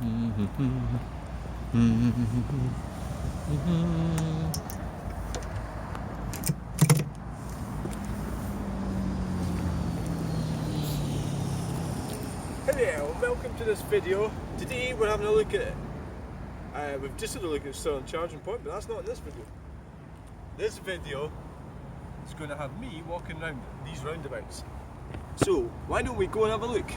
Hello, welcome to this video. Today we're having a look at we've just had a look at Stirling charging point, but that's not in this video. This video is going to have me walking around these roundabouts. So why don't we go and have a look?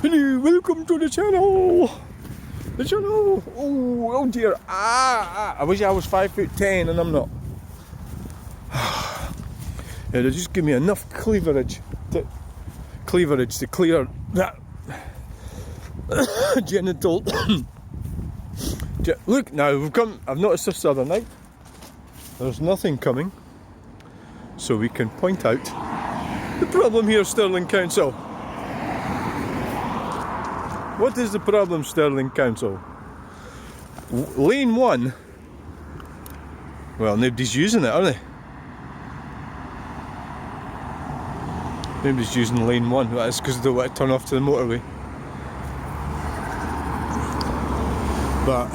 Hello, welcome to the channel. The channel. Oh dear. I wish I was 5'10" and I'm not. Yeah, they just give me enough cleaverage to clear that genital. Look now, I've noticed this the other night. There's nothing coming, so we can point out the problem here, Stirling Council. What is the problem, Stirling Council? Lane 1. Well, nobody's using it, are they? Nobody's using lane 1. That's because they want to turn off to the motorway. But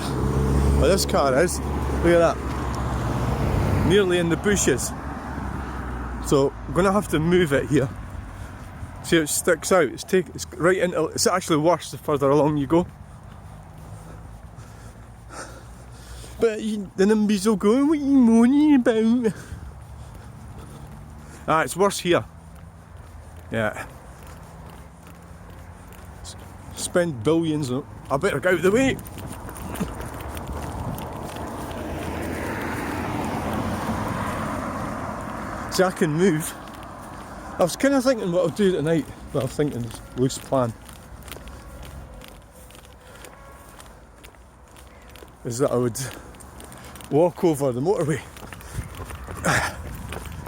this car is, look at that, nearly in the bushes. So I'm going to have to move it here. See how it sticks out? It's right into. It's actually worse the further along you go. But the numbers will go, what are you moaning about? It's worse here. Yeah. Spend billions on it. I better get out of the way. See, I can move. I was kind of thinking what I'll do tonight, but I'm thinking it's a loose plan. Is that I would walk over the motorway.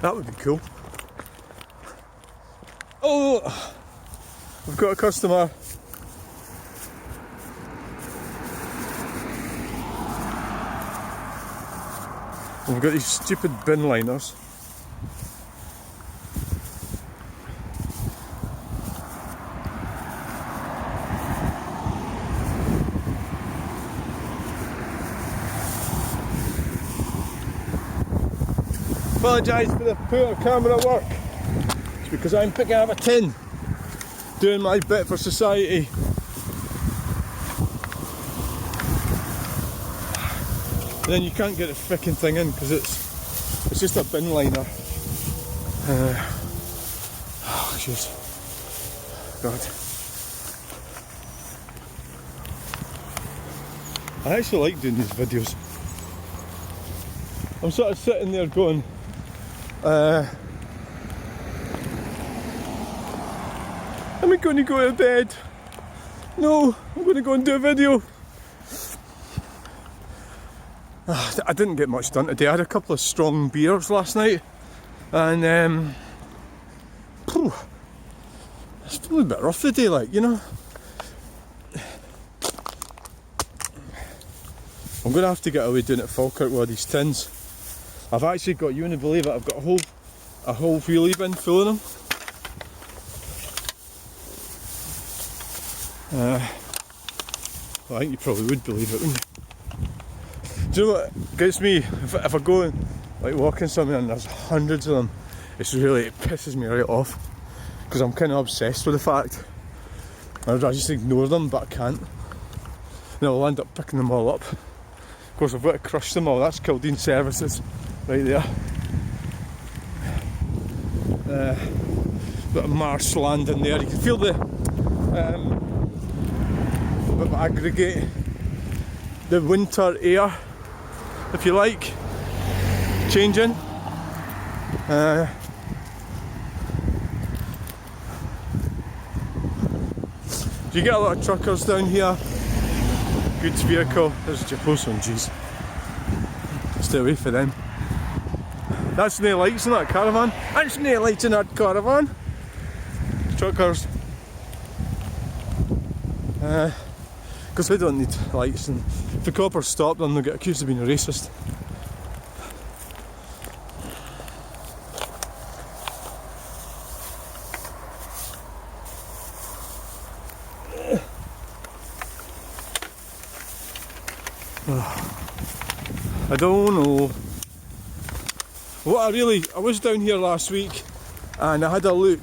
That would be cool. Oh, we've got a customer. We've got these stupid bin liners. Apologise for the poor camera work. It's because I'm picking up a tin, doing my bit for society. And then you can't get the frickin' thing in because it's just a bin liner. Oh jeez, God. I actually like doing these videos. I'm sort of sitting there going, am I going to go to bed? No, I'm going to go and do a video. I didn't get much done today. I had a couple of strong beers last night, and it's feeling a bit rough today, like, you know. I'm going to have to get away doing it at Falkirk with these tins. I've actually got, you wouldn't believe it, I've got a whole wheelie bin full of them. Well, I think you probably would believe it, wouldn't you? Do you know what gets me? If I go and like walking somewhere and there's hundreds of them, it pisses me right off. Because I'm kind of obsessed with the fact. I just ignore them, but I can't. And I'll end up picking them all up. Of course, I've got to crush them all. That's Kildean services right there. Bit of marshland in there. You can feel the bit of aggregate, the winter air, if you like, changing. Do you get a lot of truckers down here? Goods vehicle. There's your post one, jeez. Stay away from them. That's no lights in that caravan. That's no lights in that caravan. Truckers. Because they don't need lights, and if the coppers stop them, they'll get accused of being a racist. I don't know. I was down here last week and I had a look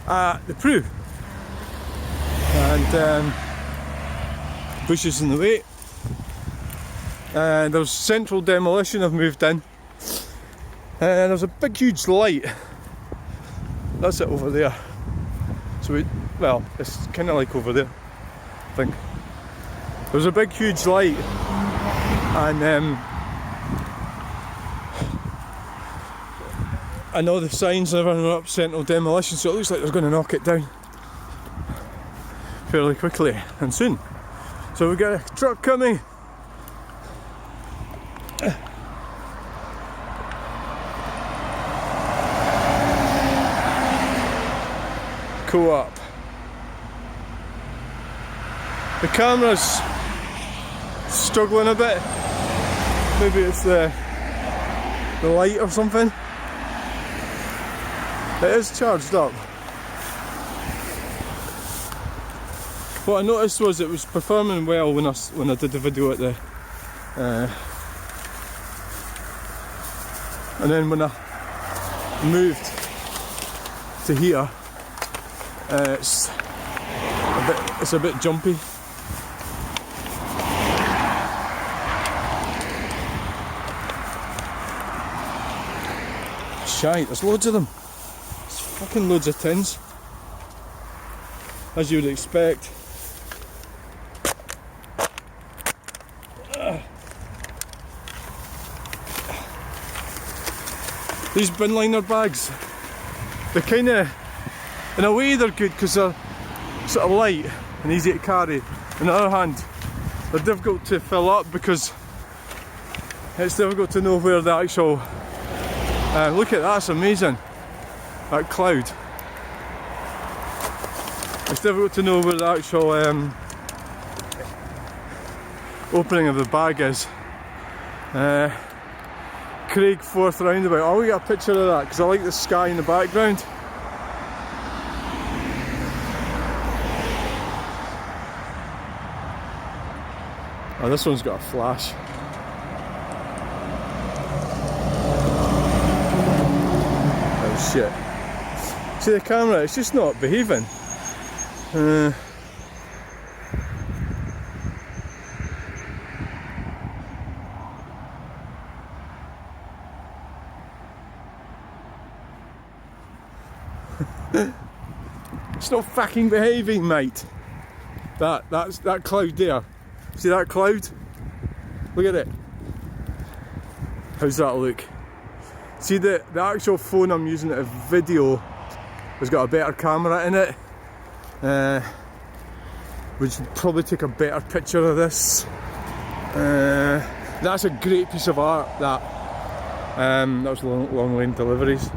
at the Prue and bushes in the way, and there was central demolition I've moved in, and there's a big huge light. That's it over there. So it's kind of like over there, I think. There's a big huge light, and I know the signs and everything are up, central demolition, so it looks like they're going to knock it down fairly quickly and soon. So we've got a truck coming. Co-op. The camera's struggling a bit. Maybe it's the light or something. It is charged up. What I noticed was it was performing well when I did the video at the and then when I moved to here, it's a bit jumpy. Shite, there's loads of them. There's fucking loads of tins, as you would expect. These bin liner bags, they're kind of, in a way they're good because they're sort of light and easy to carry. On the other hand, they're difficult to fill up because it's difficult to know where the actual, look at that, it's amazing, that cloud. It's difficult to know where the actual opening of the bag is. Craigforth roundabout. I'll get a picture of that because I like the sky in the background. Oh, this one's got a flash. Oh shit. See the camera, it's just not behaving. It's not fucking behaving, mate. That cloud there. See that cloud? Look at it. How's that look? See the actual phone I'm using at a video has got a better camera in it. Which would probably take a better picture of this. That's a great piece of art, that. That was long lane deliveries.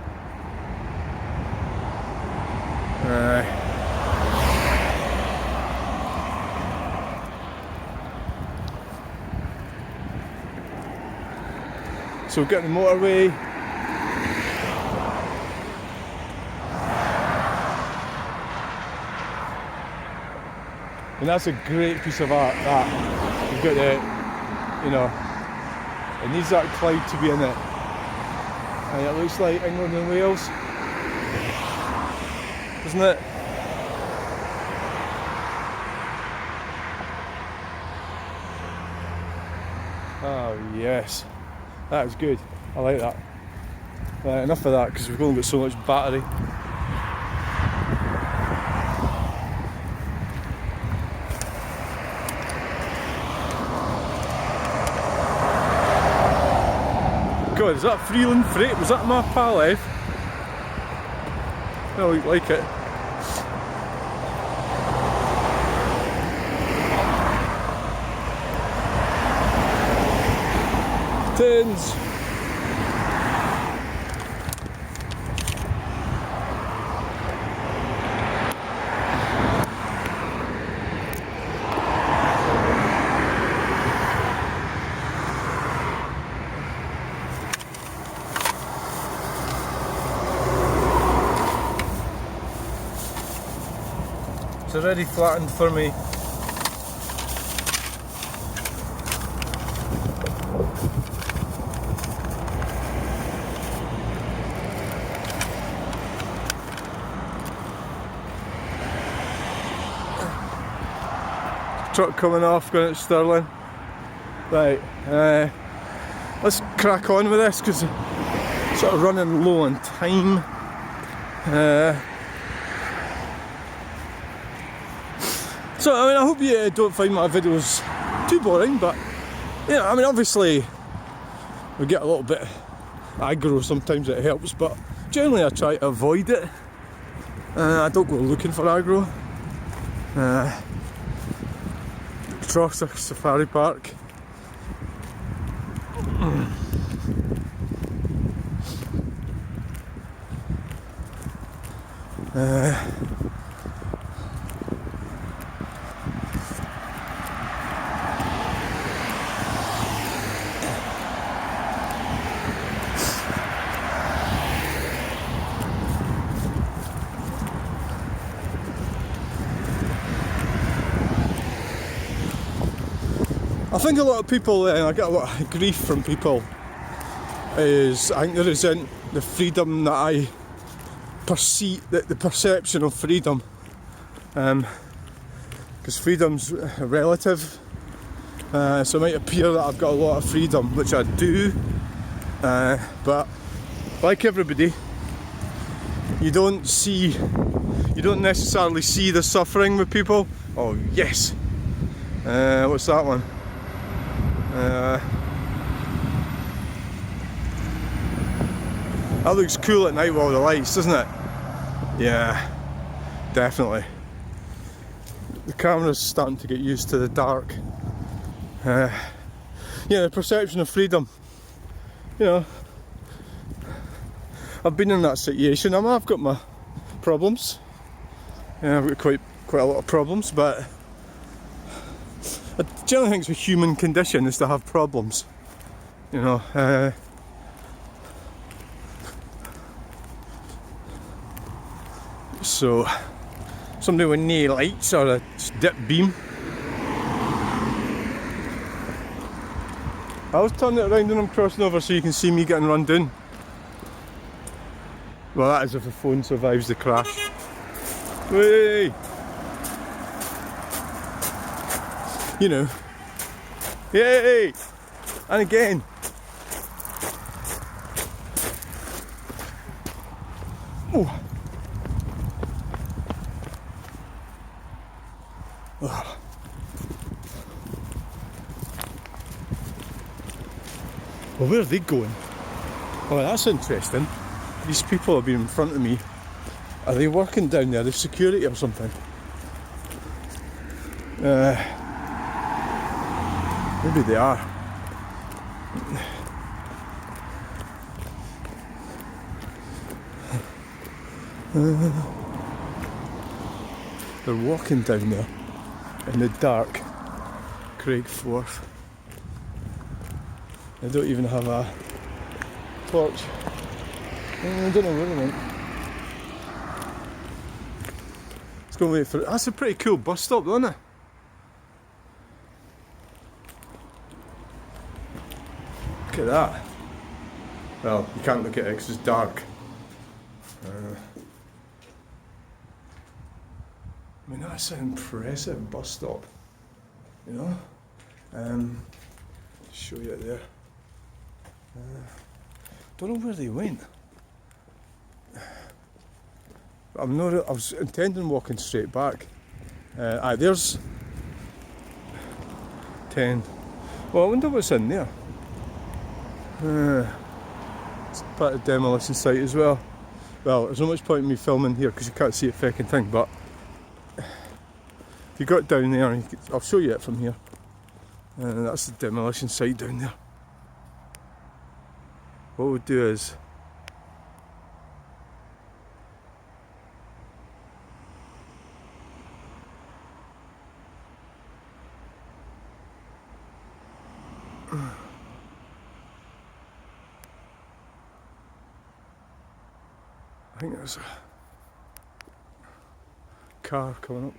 So we've got the motorway. And that's a great piece of art, that. You've got the, you know, it needs that cloud to be in it. And it looks like England and Wales, doesn't it? Oh yes, that is good. I like that. Enough of that because we've only got so much battery. God, is that Freeland Freight? Was that my pal F? I don't like it. Tins. It's already flattened for me. truck coming off, going to Stirling. Right, let's crack on with this because I'm sort of running low on time. So, I mean, I hope you don't find my videos too boring, but, you know, I mean, obviously we get a little bit aggro sometimes, it helps, but generally I try to avoid it. I don't go looking for aggro. Across the safari park. I think a lot of people, I get a lot of grief from people, is I think they resent the freedom that I perceive, the perception of freedom, because freedom's relative, so it might appear that I've got a lot of freedom, which I do, but like everybody, you don't necessarily see the suffering with people. Oh yes, what's that one? That looks cool at night with all the lights, doesn't it? Yeah, definitely. The camera's starting to get used to the dark. Yeah, the perception of freedom. You know, I've been in that situation. I mean, I've got my problems. Yeah, I've got quite a lot of problems, but I generally think it's a human condition is to have problems. You know. So, somebody with no lights or a dip beam. I was turning it around and I'm crossing over so you can see me getting run down. Well, that is if the phone survives the crash. Whee! You know. Yay! And again. Oh. Oh. Well, where are they going? Oh, that's interesting. These people have been in front of me. Are they working down there? Are they security or something? Maybe they are. They're walking down there in the dark. Craigforth. They don't even have a torch. I don't know where they went. Let's go wait for it. That's a pretty cool bus stop, isn't it? Look at that. Well, you can't look at it because it's dark. I mean, that's an impressive bus stop, you know? Show you it there. Don't know where they went. I was intending walking straight back. There's 10. Well, I wonder what's in there. It's part of the demolition site as well. Well, there's not much point in me filming here because you can't see a fucking thing, but if you got down there, I'll show you it from here. That's the demolition site down there. What we'll do is I think there's a car coming up.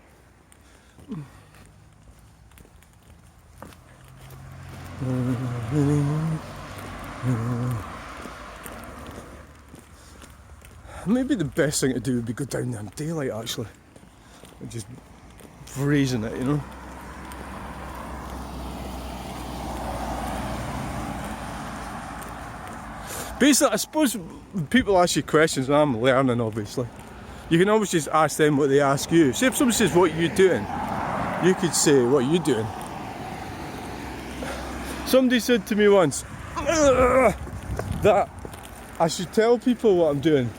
Maybe the best thing to do would be go down there in daylight actually. And just brazen it, you know. Basically, I suppose people ask you questions and I'm learning, obviously. You can always just ask them what they ask you. Say if someone says, what are you doing? You could say, what are you doing? Somebody said to me once that I should tell people what I'm doing.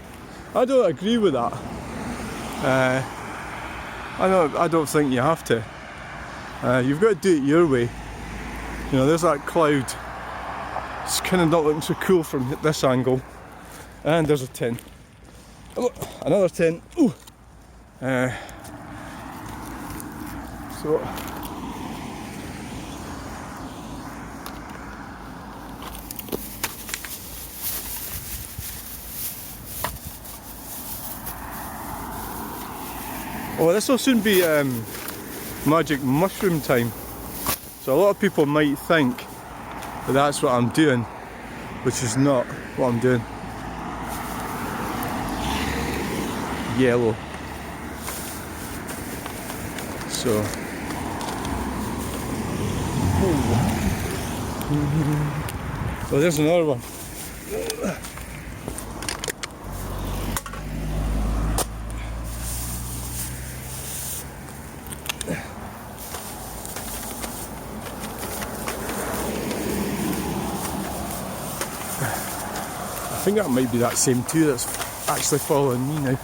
I don't agree with that. I don't think you have to. You've got to do it your way. You know, there's that cloud. It's kind of not looking so cool from this angle. And there's a tin. Oh, look, another tin. Ooh. So. Oh, this will soon be magic mushroom time. So a lot of people might think that that's what I'm doing, which is not what I'm doing. Yellow. So. Oh, there's another one. I think that might be that same two that's actually following me now.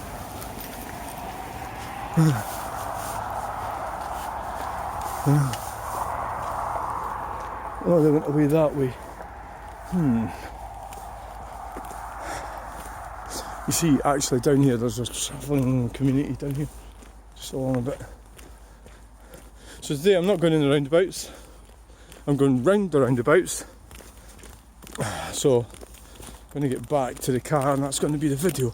Oh, they went away that way. You see, actually down here there's a travelling community down here. Just along a bit. So today I'm not going in the roundabouts. I'm going round the roundabouts. So I'm going to get back to the car and that's going to be the video.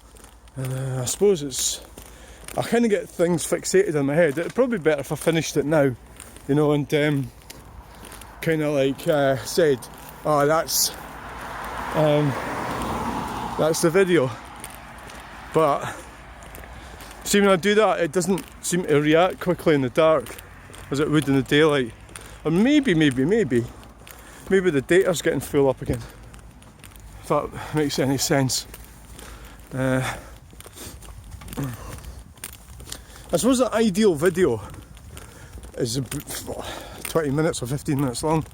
I suppose I kind of get things fixated in my head. It'd probably be better if I finished it now, you know, and kind of like said, oh, that's the video. But see, when I do that, it doesn't seem to react quickly in the dark as it would in the daylight. Or maybe the data's getting full up again. If that makes any sense. I suppose the ideal video is about 20 minutes or 15 minutes long.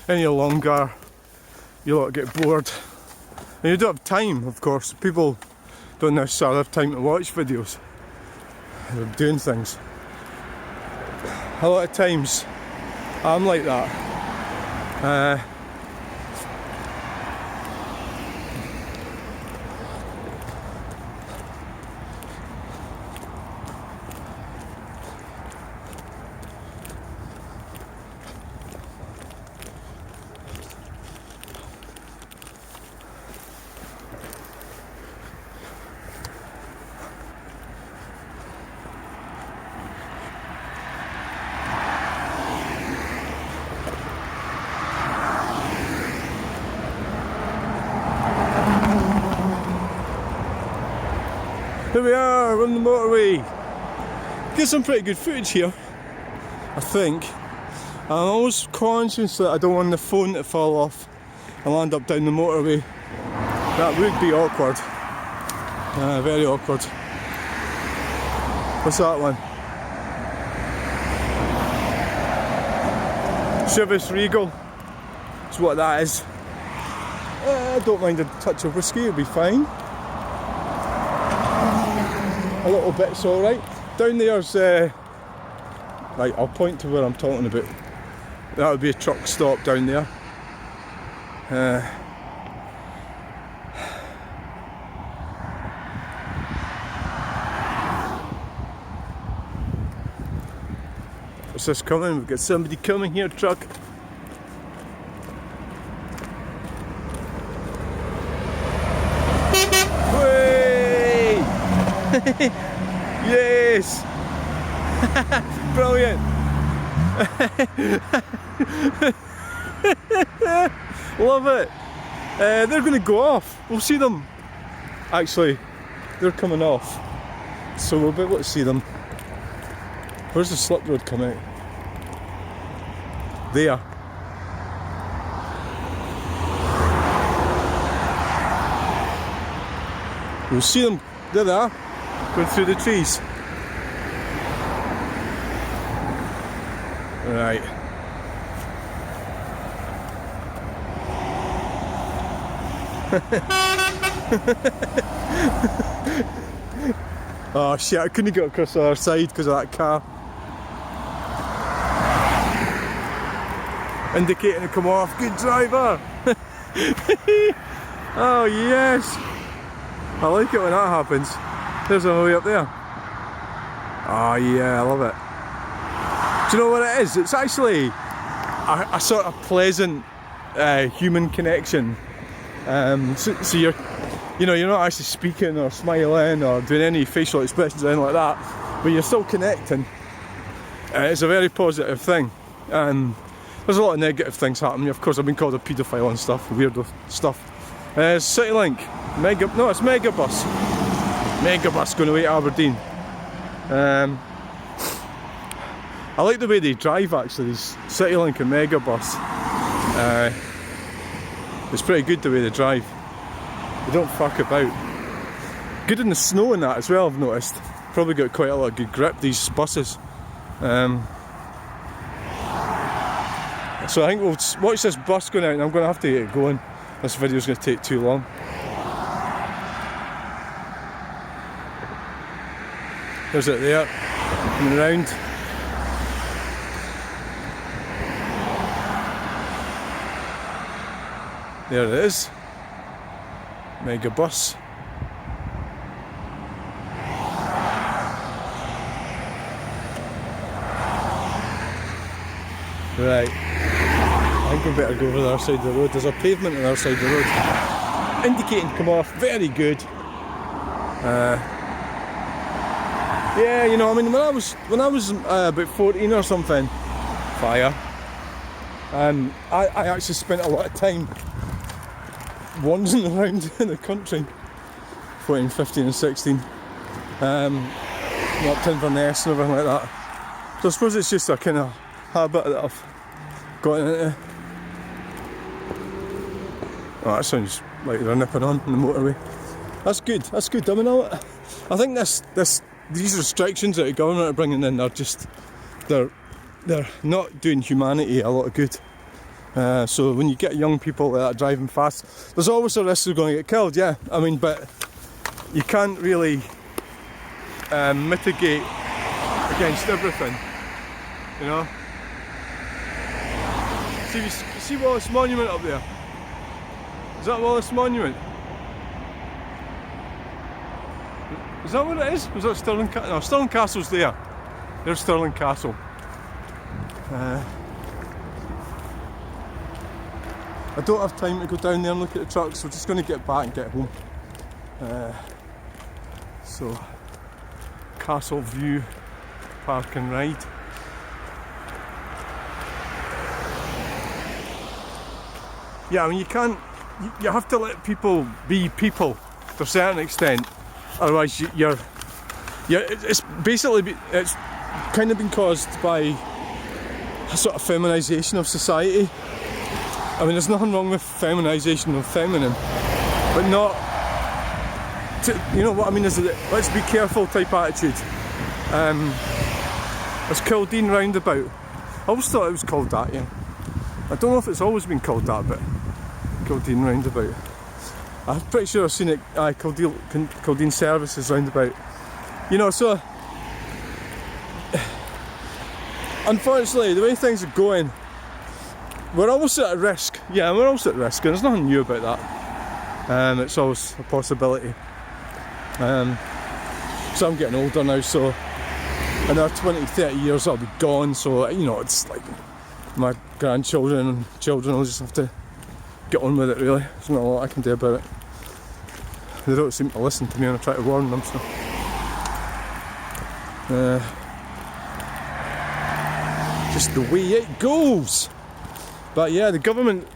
Any longer, you'll get bored. And you don't have time, of course. People don't necessarily have time to watch videos. They're doing things. A lot of times, I'm like that. Here we are, we're on the motorway. Get some pretty good footage here, I think. I'm always conscious that I don't want the phone to fall off and land up down the motorway. That would be awkward. Very awkward. What's that one? Chivas Regal. That's what that is. I don't mind a touch of whiskey, it'll be fine. A little bit's alright. Down there's, right, I'll point to where I'm talking about. That would be a truck stop down there. What's this coming? We've got somebody coming here, truck. Yes! Brilliant! Love it! They're going to go off. We'll see them. Actually, they're coming off. So we'll be able to see them. Where's the slip road come out? There. You'll see them, there they are, going through the trees. Right. Oh shit, I couldn't get across the other side because of that car. Indicating to come off. Good driver! Oh yes! I like it when that happens. There's a way up there. Oh yeah, I love it. Do you know what it is? It's actually a sort of pleasant human connection. So you're not actually speaking or smiling or doing any facial expressions or anything like that, but you're still connecting. It's a very positive thing. There's a lot of negative things happening. Of course, I've been called a paedophile and stuff, weird stuff. Citylink, it's Megabus. Megabus going away to Aberdeen. I like the way they drive actually, these Citylink and Megabus. It's pretty good the way they drive. They don't fuck about. Good in the snow and that as well, I've noticed. Probably got quite a lot of good grip, these buses. So I think we'll watch this bus going out and I'm going to have to get it going. This video's going to take too long. There's it there, coming around. There it is. Megabus. Right. I think we better go over the other side of the road. There's a pavement on the other side of the road. Indicating to come off. Very good. Yeah, you know, I mean, when I was about 14 or something, fire. I actually spent a lot of time wandering around in the country, 14, 15 and 16, up to Inverness and everything like that. So I suppose it's just a kind of habit that I've got into. Oh, that sounds like they're nipping on the motorway. That's good, that's good. I mean, I think these restrictions that the government are bringing in are just, they're not doing humanity a lot of good. So when you get young people like that driving fast, there's always a risk they're going to get killed, yeah. I mean, but you can't really mitigate against everything, you know. See Wallace Monument up there? Is that Wallace Monument? Is that what it is? Was that Stirling Castle? No, Stirling Castle's there. There's Stirling Castle. I don't have time to go down there and look at the trucks, so we're just going to get back and get home. So, Castle View Park and Ride. Yeah, I mean, you have to let people be people to a certain extent, otherwise it's basically, it's kind of been caused by a sort of feminisation of society. I mean, there's nothing wrong with feminisation of feminine, but not, you know what I mean, is it, let's be careful type attitude. It's Kildean roundabout. I always thought it was called that, yeah. I don't know if it's always been called that, but Kildean roundabout. I'm pretty sure I've seen it, Kildean services roundabout. You know, so unfortunately, the way things are going, we're always at risk. Yeah, we're always at risk, and there's nothing new about that. It's always a possibility. So I'm getting older now, so another 20, 30 years I'll be gone, so, you know, it's like my grandchildren and children will just have to get on with it, really. There's not a lot I can do about it. They don't seem to listen to me when I try to warn them, so. Just the way it goes. But yeah, the government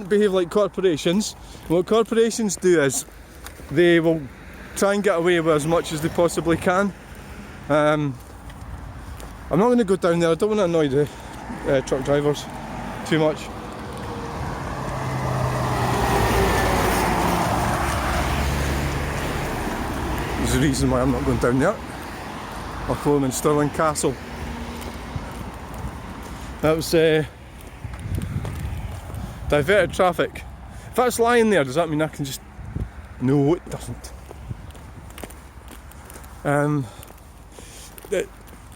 behave like corporations. And what corporations do is they will try and get away with as much as they possibly can. I'm not going to go down there. I don't want to annoy the truck drivers too much. the reason why I'm not going down there. I'll follow him in Stirling Castle. That was diverted traffic. If that's lying there, does that mean I can just... No, it doesn't.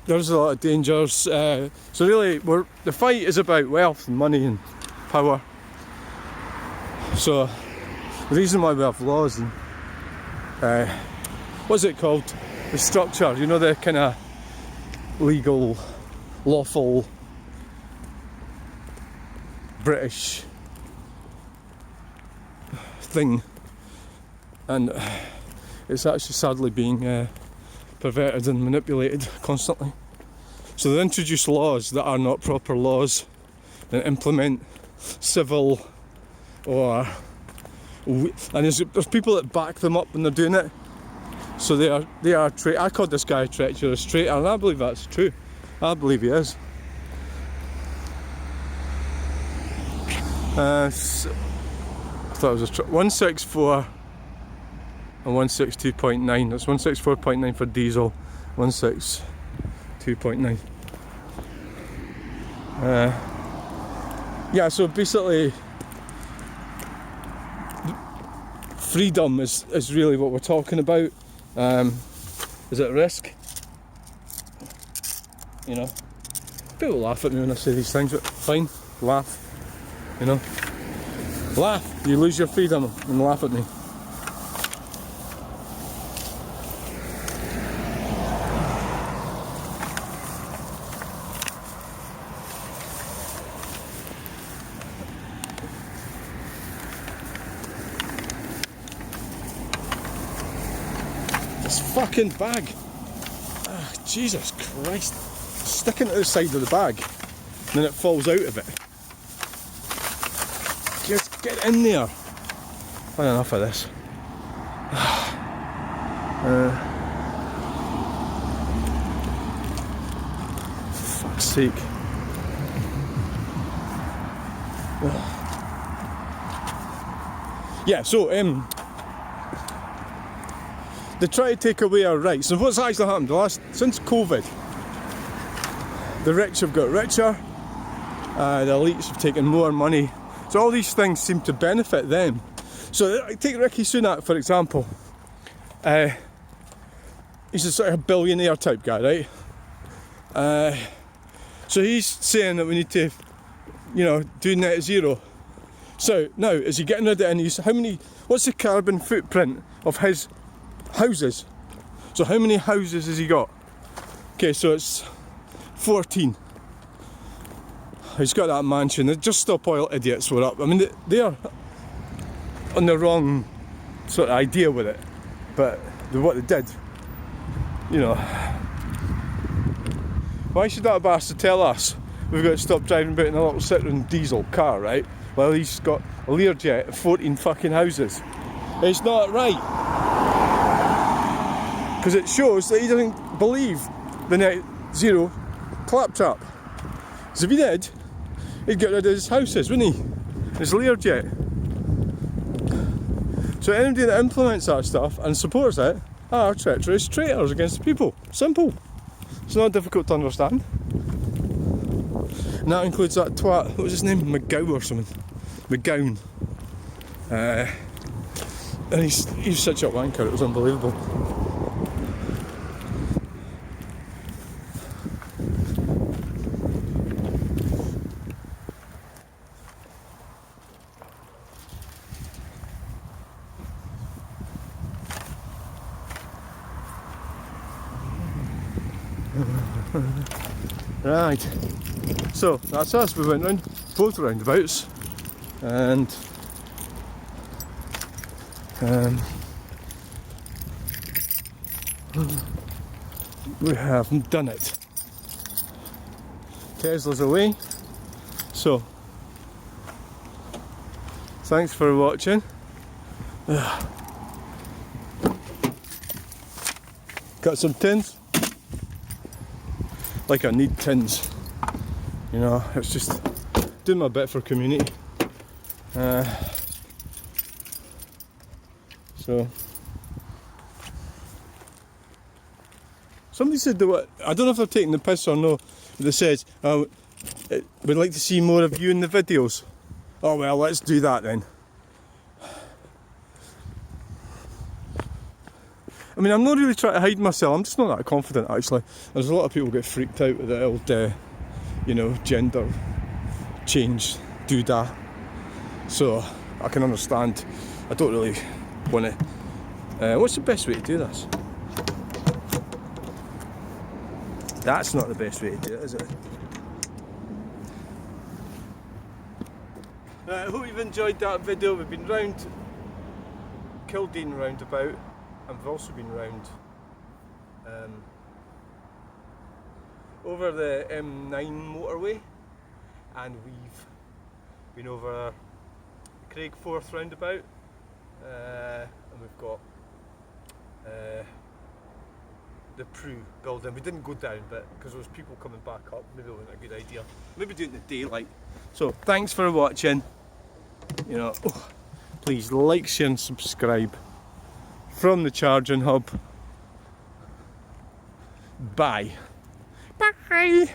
There's a lot of dangers. So really, the fight is about wealth and money and power. So the reason why we have laws and what's it called? The structure, you know, the kind of legal, lawful British thing, and it's actually sadly being perverted and manipulated constantly. So they introduce laws that are not proper laws and implement civil or... And there's people that back them up when they're doing it. So they are I called this guy a treacherous traitor, and I believe that's true. I believe he is. I thought it was 164 and 162.9. That's 164.9 for diesel, 162.9. Yeah, so basically freedom is really what we're talking about. Is it risk? You know, people laugh at me when I say these things, but fine, laugh. You know, laugh. You lose your freedom and laugh at me. This fucking bag. Oh, Jesus Christ. It's sticking to the side of the bag and then it falls out of it. Just get in there. I've had enough of this. For fuck's sake. Yeah, so they try to take away our rights. And what's actually happened since COVID? The rich have got richer, the elites have taken more money. So all these things seem to benefit them. So take Rishi Sunak for example. He's a sort of billionaire type guy, right? So he's saying that we need to, you know, do net zero. So now, is he getting rid of any? What's the carbon footprint of his houses? So how many houses has he got? Okay, so it's 14. He's got that mansion. The Just Stop Oil idiots were up. I mean, they're on the wrong sort of idea with it, but what they did, you know. Why should that bastard tell us we've got to stop driving about in a little Citroen diesel car, right? Well, he's got a Learjet of 14 fucking houses. It's not right. Because it shows that he doesn't believe the net zero claptrap. Because if he did, he'd get rid of his houses, wouldn't he? His Learjet. So anybody that implements that stuff and supports it are treacherous traitors against the people. Simple. It's not difficult to understand. And that includes that twat, what was his name? McGow or something. McGowan. And he's such a wanker, it was unbelievable. Right, so that's us. We went round both roundabouts and we haven't done it. Tesla's away, so thanks for watching. Got some tins. Like I need tins, you know, it's just doing my bit for community. So Somebody said that, I don't know if they're taking the piss or no, but they said, we'd like to see more of you in the videos. Oh well, let's do that then. I mean, I'm not really trying to hide myself, I'm just not that confident actually. There's a lot of people get freaked out with the old, you know, gender change, doodah. So, I can understand. I don't really want to... what's the best way to do this? That's not the best way to do it, is it? I hope you've enjoyed that video. We've been round Kildean roundabout, and we've also been round over the M9 motorway, and we've been over Craigforth roundabout, and we've got the Peep building. We didn't go down, but because there was people coming back up, maybe it wasn't a good idea. Maybe do it in the daylight. So thanks for watching. You know, please like, share and subscribe. From the charging hub. Bye. Bye.